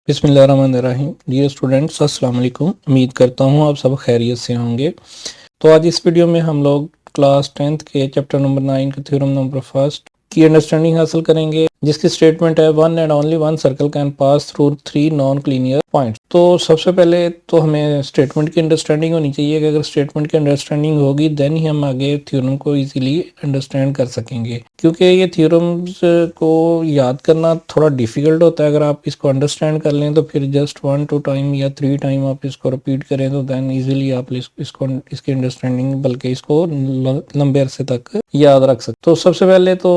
बिस्मिल्लाहिर्रहमानिर्रहीम। Dear students, अस्सलाम वालेकुम। उम्मीद करता हूँ आप सब खैरियत से होंगे। तो आज इस वीडियो में हम लोग क्लास 10th के चैप्टर नंबर 9 के थ्योरम नंबर फर्स्ट की अंडरस्टैंडिंग हासिल करेंगे, जिसकी स्टेटमेंट है one and only one circle can pass through three non collinear points. तो सबसे पहले तो हमें स्टेटमेंट की अंडरस्टैंडिंग होनी चाहिए कि अगर स्टेटमेंट की अंडरस्टैंडिंग होगी देन ही हम आगे थ्योरम को इजीली अंडरस्टैंड कर सकेंगे, क्योंकि ये थ्योरम्स को याद करना थोड़ा डिफिकल्ट होता है। अगर आप इसको अंडरस्टैंड कर लें तो फिर जस्ट 1-2 टाइम या 3 टाइम आप इसको रिपीट करें तो देन इजीली आप इसको इसकी अंडरस्टैंडिंग बल्कि इसको लंबे अरसे तक याद रख सकते। तो सबसे पहले तो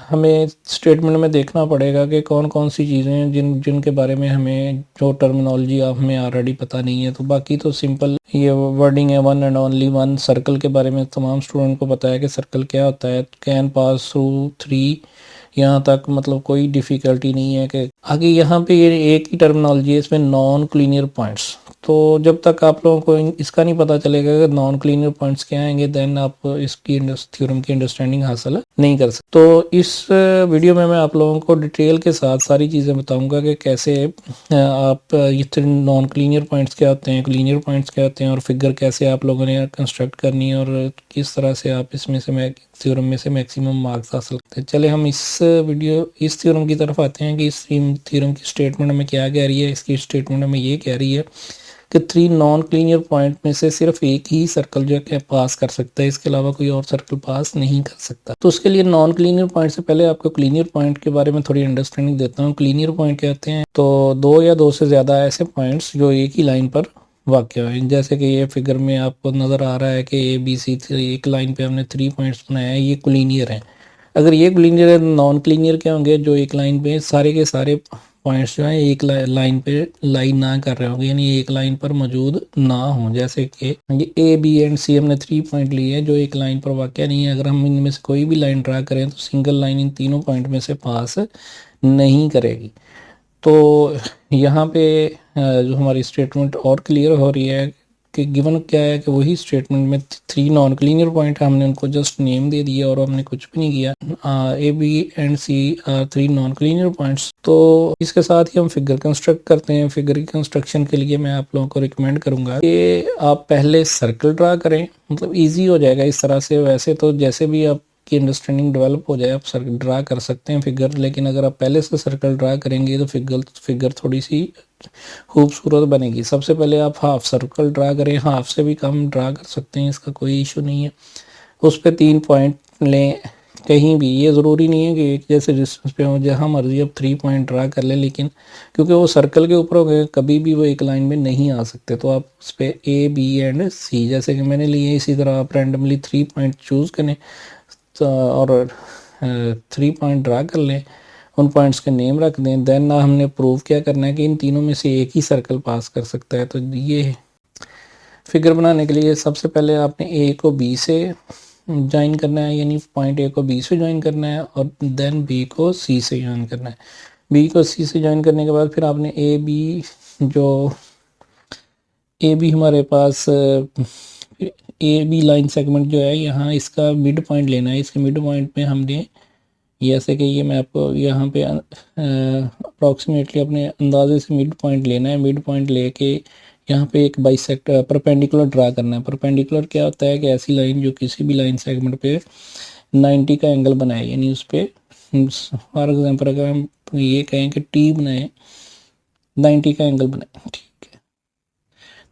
हमें स्टेटमेंट में देखना पड़ेगा कि कौन कौन सी चीज़ें हैं जिनके बारे में हमें जो टर्मिनोलॉजी हमें ऑलरेडी पता नहीं है। तो बाकी तो सिंपल ये वर्डिंग है one and only one circle के बारे में तमाम स्टूडेंट को पता है कि सर्कल क्या होता है। कैन पास थ्रू थ्री, यहाँ तक मतलब कोई डिफ़िकल्टी नहीं है। कि आगे यहाँ पे ये एक ही टर्मिनोलॉजी है, इसमें नॉन क्लीनियर पॉइंट्स। तो जब तक आप लोगों को इसका नहीं पता चलेगा कि नॉन क्लीनियर पॉइंट्स क्या आएंगे देन आप इसकी थ्योरम की अंडरस्टैंडिंग हासिल नहीं कर सकते। तो इस वीडियो में मैं आप लोगों को डिटेल के साथ सारी चीज़ें बताऊंगा कि कैसे आप ये नॉन क्लीनियर पॉइंट्स क्या होते हैं, क्लीनियर पॉइंट्स क्या होते हैं, और फिगर कैसे आप लोगों ने कंस्ट्रक्ट करनी है, और किस तरह से आप इसमें से थ्योरम में से मैक्सिमम मार्क्स हासिल करते हैं। चले हम इस थ्योरम की तरफ आते हैं कि इस थ्योरम की स्टेटमेंट में क्या कह रही है। इसकी स्टेटमेंट में ये कह रही है कि थ्री नॉन क्लीनियर पॉइंट में से सिर्फ एक ही सर्कल जो है पास कर सकता है, इसके अलावा कोई और सर्कल पास नहीं कर सकता। तो उसके लिए नॉन क्लीनियर पॉइंट से पहले आपको क्लीनियर पॉइंट के बारे में थोड़ी अंडरस्टैंडिंग देता हूँ। क्लीनियर पॉइंट कहते हैं तो दो या दो से ज़्यादा ऐसे पॉइंट्स जो एक ही लाइन पर वाक़ है। जैसे कि ये फिगर में आपको नज़र आ रहा है कि ABC एक लाइन पे हमने 3 पॉइंट्स बनाया है, ये क्लीनियर है। अगर ये क्लीनियर है, नॉन क्लीनियर क्या होंगे? जो एक लाइन पे सारे के सारे पॉइंट्स जो हैं एक लाइन पे लाइन ना कर रहे होंगे, यानी एक लाइन पर मौजूद ना हो। जैसे कि ये A, B एंड C हमने 3 पॉइंट लिए हैं जो एक लाइन पर वाक़या नहीं है। अगर हम इनमें से कोई भी लाइन ड्रा करें तो सिंगल लाइन इन तीनों पॉइंट में से पास नहीं करेगी। तो यहाँ पे जो हमारी स्टेटमेंट और क्लियर हो रही है कि गिवन क्या है कि वही स्टेटमेंट में 3 नॉन क्लीनियर पॉइंट है, हमने उनको जस्ट नेम दे दिया और हमने कुछ भी नहीं किया। A, B and C are 3 non collinear points. तो इसके साथ ही हम फिगर कंस्ट्रक्ट करते हैं। फिगर की कंस्ट्रक्शन के लिए मैं आप लोगों को रिकमेंड करूंगा कि आप पहले सर्कल ड्रा करें, मतलब ईजी हो जाएगा इस तरह से। वैसे तो जैसे भी आप की अंडरस्टैंडिंग डेवलप हो जाए आप सर्कल ड्रा कर सकते हैं फिगर, लेकिन अगर आप पहले से सर्कल ड्रा करेंगे तो फिगर थोड़ी सी खूबसूरत बनेगी। सबसे पहले आप हाफ सर्कल ड्रा करें, हाफ से भी कम ड्रा कर सकते हैं, इसका कोई इशू नहीं है। उस पर 3 पॉइंट लें कहीं भी, ये ज़रूरी नहीं है कि एक जैसे डिस्टेंस पे हो, जहाँ मर्जी आप 3 पॉइंट ड्रा कर लें, लेकिन क्योंकि वो सर्कल के ऊपर हो गए कभी भी वो एक लाइन में नहीं आ सकते। तो आप उस पर A, B एंड C जैसे कि मैंने लिए, इसी तरह आप रैंडमली 3 पॉइंट चूज़ करें और 3 पॉइंट ड्रा कर लें, उन पॉइंट्स के नेम रख दें। देन ना हमने प्रूव क्या करना है कि इन तीनों में से एक ही सर्कल पास कर सकता है। तो ये फिगर बनाने के लिए सबसे पहले आपने ए को बी से ज्वाइन करना है, यानी पॉइंट ए को बी से ज्वाइन करना है, और देन बी को सी से ज्वाइन करना है। बी को सी से ज्वाइन करने के बाद फिर आपने ए बी हमारे पास A B लाइन सेगमेंट जो है यहाँ इसका मिड पॉइंट लेना है। इसके मिड पॉइंट में हमने जैसे कि ये मैं आपको यहाँ पे अप्रॉक्सीमेटली अपने अंदाजे से मिड पॉइंट लेना है। मिड पॉइंट लेके यहाँ पे एक बाइसेक्टर परपेंडिकुलर ड्रा करना है। परपेंडिकुलर क्या होता है कि ऐसी लाइन जो किसी भी लाइन सेगमेंट पे 90 का एंगल बनाए, यानी उस पर फॉर एग्जांपल अगर हम ये कहें कि T बनाए 90 का एंगल बनाए, ठीक है।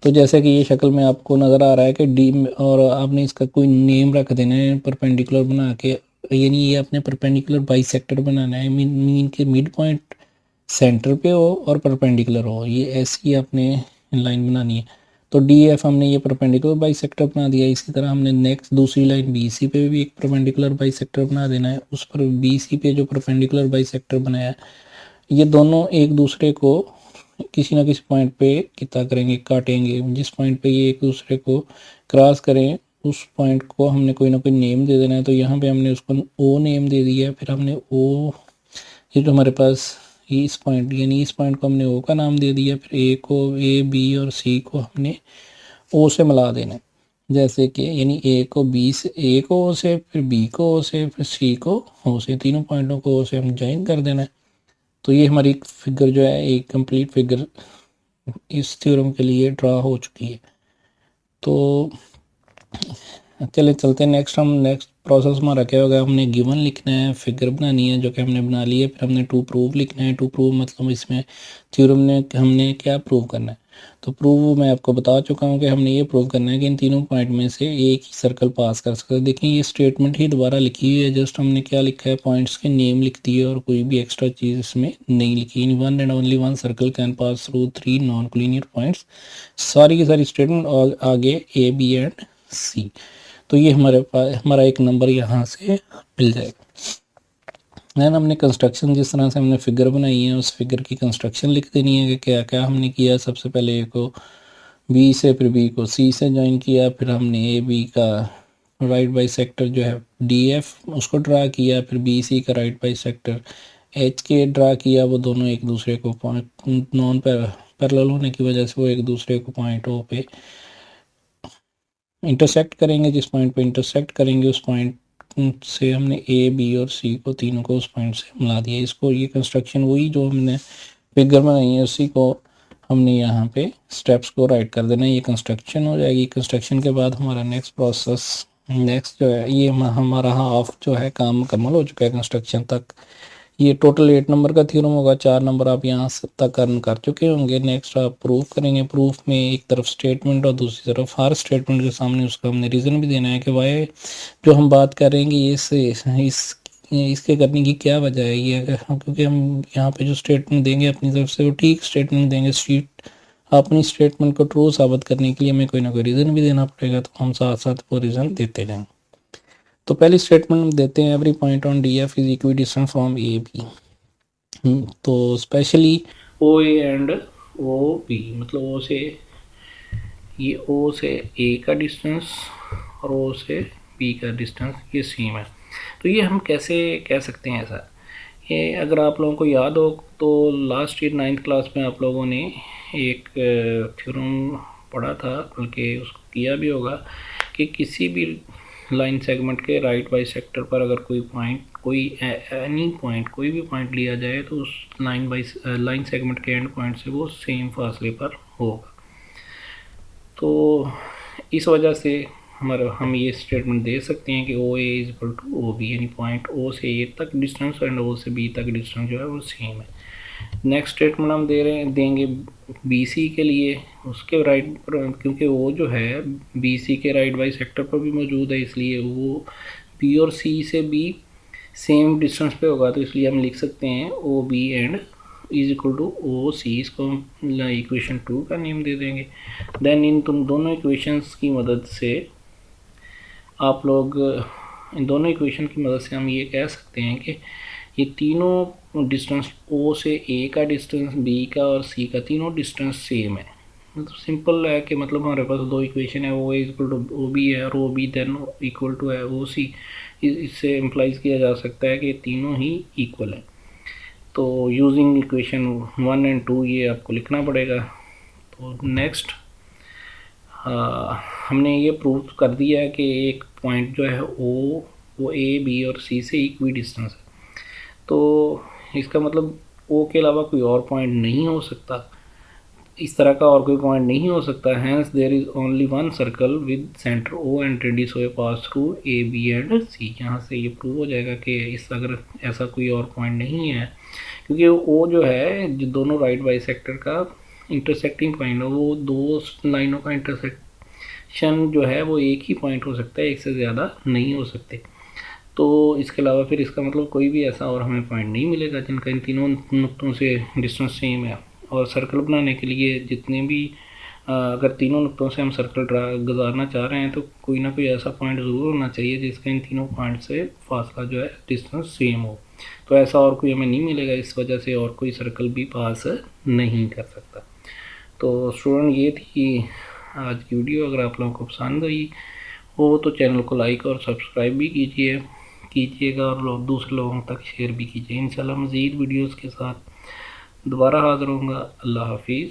तो जैसे कि ये शक्ल में आपको नज़र आ रहा है कि डी, और आपने इसका कोई नेम रख देना है परपेंडिकुलर बना के, यानी ये अपने परपेंडिकुलर बाइसेक्टर बनाना है। मीन के मिड पॉइंट सेंटर पे हो और परपेंडिकुलर हो, ये ऐसी आपने लाइन बनानी है। तो DF हमने ये परपेंडिकुलर बाइसेक्टर बना दिया। इसी तरह हमने नेक्स्ट दूसरी लाइन BC पे भी एक परपेंडिकुलर बाइसेक्टर बना देना है। उस पर BC पे जो परपेंडिकुलर बाइसेक्टर बनाया है, ये दोनों एक दूसरे को किसी ना किसी पॉइंट पे कितना करेंगे, काटेंगे। जिस पॉइंट पे ये एक दूसरे को क्रॉस करें उस पॉइंट को हमने कोई ना कोई नेम दे देना है। तो यहाँ पे हमने उसको O नेम दे दिया। फिर हमने O, ये जो हमारे पास इस पॉइंट, यानी इस पॉइंट को हमने O का नाम दे दिया। फिर A को A, B और C को हमने O से मिला देना है। जैसे कि यानी A को O से, फिर B को O से, फिर C को O से, तीनों पॉइंटों को O से हम ज्वाइन कर देना है। तो ये हमारी फिगर जो है एक कंप्लीट फिगर इस थ्योरम के लिए ड्रा हो चुकी है। तो चले चलते हैं नेक्स्ट। हम नेक्स्ट प्रोसेस हमारा क्या होगा, हमने गिवन लिखना है, फिगर बनानी है जो कि हमने बना ली है, फिर हमने टू प्रूव लिखना है। टू प्रूव मतलब इसमें थ्योरम ने हमने क्या प्रूव करना है। तो प्रूव मैं आपको बता चुका हूँ कि हमने ये प्रूव करना है कि इन तीनों पॉइंट में से एक ही सर्कल पास कर सकता है। देखिए ये स्टेटमेंट ही दोबारा लिखी हुई है, जस्ट हमने क्या लिखा है, पॉइंट्स के नेम लिख दिए और कोई भी एक्स्ट्रा चीज़ इसमें नहीं लिखी। One and only one circle can pass through three non collinear points. सारी की सारी स्टेटमेंट और आगे ए बी एंड सी। तो ये हमारे पास हमारा एक नंबर यहाँ से मिल जाएगा। दैन हमने कंस्ट्रक्शन जिस तरह से हमने फिगर बनाई है उस फिगर की कंस्ट्रक्शन लिख देनी है कि क्या क्या हमने किया। सबसे पहले ए को बी से, फिर बी को सी से ज्वाइन किया, फिर हमने ए बी का राइट बाई सेक्टर जो है डी एफ उसको ड्रा किया, फिर बी सी का राइट बाई सेक्टर एच के ड्रा किया। वो दोनों एक दूसरे को पॉइंट नॉन पैरेलल होने की वजह से वो एक दूसरे को पॉइंट ओ पे इंटरसेक्ट करेंगे। जिस पॉइंट पे इंटरसेक्ट करेंगे उस पॉइंट से हमने ए बी और सी को तीनों को उस पॉइंट से मिला दिया। इसको ये कंस्ट्रक्शन वही जो हमने फिगर बनाई है उसी को हमने यहाँ पे स्टेप्स को राइट कर देना है। ये कंस्ट्रक्शन हो जाएगी। कंस्ट्रक्शन के बाद हमारा नेक्स्ट प्रोसेस नेक्स्ट जो है ये हमारा हाफ जो है काम मुकम्मल हो चुका है कंस्ट्रक्शन तक। ये टोटल 8 नंबर का थ्योरम होगा। 4 नंबर आप यहाँ तक अर्न कर चुके होंगे। नेक्स्ट आप प्रूफ करेंगे। प्रूफ में एक तरफ स्टेटमेंट और दूसरी तरफ हर स्टेटमेंट के सामने उसका हमने रीज़न भी देना है कि वाई जो हम बात कर रहे हैं कि इसके करने की क्या वजह है। ये क्योंकि हम यहाँ पे जो स्टेटमेंट देंगे अपनी तरफ से वो ठीक स्टेटमेंट देंगे। अपनी स्टेटमेंट को ट्रू साबित करने के लिए हमें कोई ना कोई रीज़न भी देना पड़ेगा, तो हम साथ साथ वो रीज़न देते जाएंगे। तो पहली स्टेटमेंट हम देते हैं every point on D F is equidistance from A B. तो specially O A and O B मतलब ओ से ये ओ से ए का डिस्टेंस और ओ से बी का डिस्टेंस ये सेम है। तो ये हम कैसे कह सकते हैं ऐसा। ये अगर आप लोगों को याद हो तो लास्ट ईयर 9th क्लास में आप लोगों ने एक थ्योरम पढ़ा था, बल्कि उसको किया भी होगा कि किसी भी लाइन सेगमेंट के राइट बाई सेक्टर पर अगर कोई पॉइंट कोई भी पॉइंट लिया जाए तो उस लाइन सेगमेंट के एंड पॉइंट से वो सेम फासले पर होगा। तो इस वजह से हम ये स्टेटमेंट दे सकते हैं कि O A is equal to O B, यानी पॉइंट ओ से ए तक डिस्टेंस एंड ओ से बी तक डिस्टेंस जो है वो सेम है। नेक्स्ट स्टेटमेंट हम देंगे बी सी के लिए। उसके राइट क्योंकि वो जो है बी सी के राइट बाई सेक्टर पर भी मौजूद है, इसलिए वो बी और सी से भी सेम डिस्टेंस पे होगा। तो इसलिए हम लिख सकते हैं O B and is equal to O C. इसको हम इक्वेशन 2 का नेम दे देंगे। देन इन दोनों इक्वेशंस की मदद से आप लोग इन दोनों इक्वेशन की मदद से हम ये कह सकते हैं कि ये तीनों डिस्टेंस ओ से ए का डिस्टेंस, बी का और सी का, तीनों डिस्टेंस सेम है। मतलब सिंपल है कि मतलब हमारे पास दो इक्वेशन है, O A equal to O B है और O B then equal to है ओ सी। इससे इम्प्लाइज किया जा सकता है कि तीनों ही इक्वल है। तो यूजिंग इक्वेशन 1 एंड 2 ये आपको लिखना पड़ेगा। तो नेक्स्ट हमने ये प्रूव कर दिया है कि एक पॉइंट जो है ओ वो ए बी और सी से इक्वी डिस्टेंस है। तो इसका मतलब ओ के अलावा कोई और पॉइंट नहीं हो सकता, इस तरह का और कोई पॉइंट नहीं हो सकता। Hence there is only one circle with centre O and radius O pass through A B and C. यहाँ से ये प्रूव हो जाएगा कि अगर ऐसा कोई और पॉइंट नहीं है, क्योंकि ओ जो है जो दोनों राइट बाई सेक्टर का इंटरसेक्टिंग पॉइंट है, वो दो लाइनों का इंटरसेक्शन जो है वो एक ही पॉइंट हो सकता है, एक से ज़्यादा नहीं हो सकते। तो इसके अलावा फिर इसका मतलब कोई भी ऐसा और हमें पॉइंट नहीं मिलेगा जिनका इन तीनों नुक्तों से डिस्टेंस सेम है। और सर्कल बनाने के लिए जितने भी अगर तीनों नुक्तों से हम सर्कल गुजारना चाह रहे हैं तो कोई ना कोई ऐसा पॉइंट ज़रूर होना चाहिए जिसका इन तीनों पॉइंट से फासला जो है डिस्टेंस सेम हो। तो ऐसा और कोई हमें नहीं मिलेगा, इस वजह से और कोई सर्कल भी पास नहीं कर सकता। तो स्टूडेंट ये थी आज की वीडियो। अगर आप लोगों को पसंद आई हो तो चैनल को लाइक और सब्सक्राइब भी कीजिएगा और दूसरे लोगों तक शेयर भी कीजिए। इंशाल्लाह मज़ीद वीडियोस के साथ दोबारा हाज़िर होऊंगा। अल्लाह हाफिज़।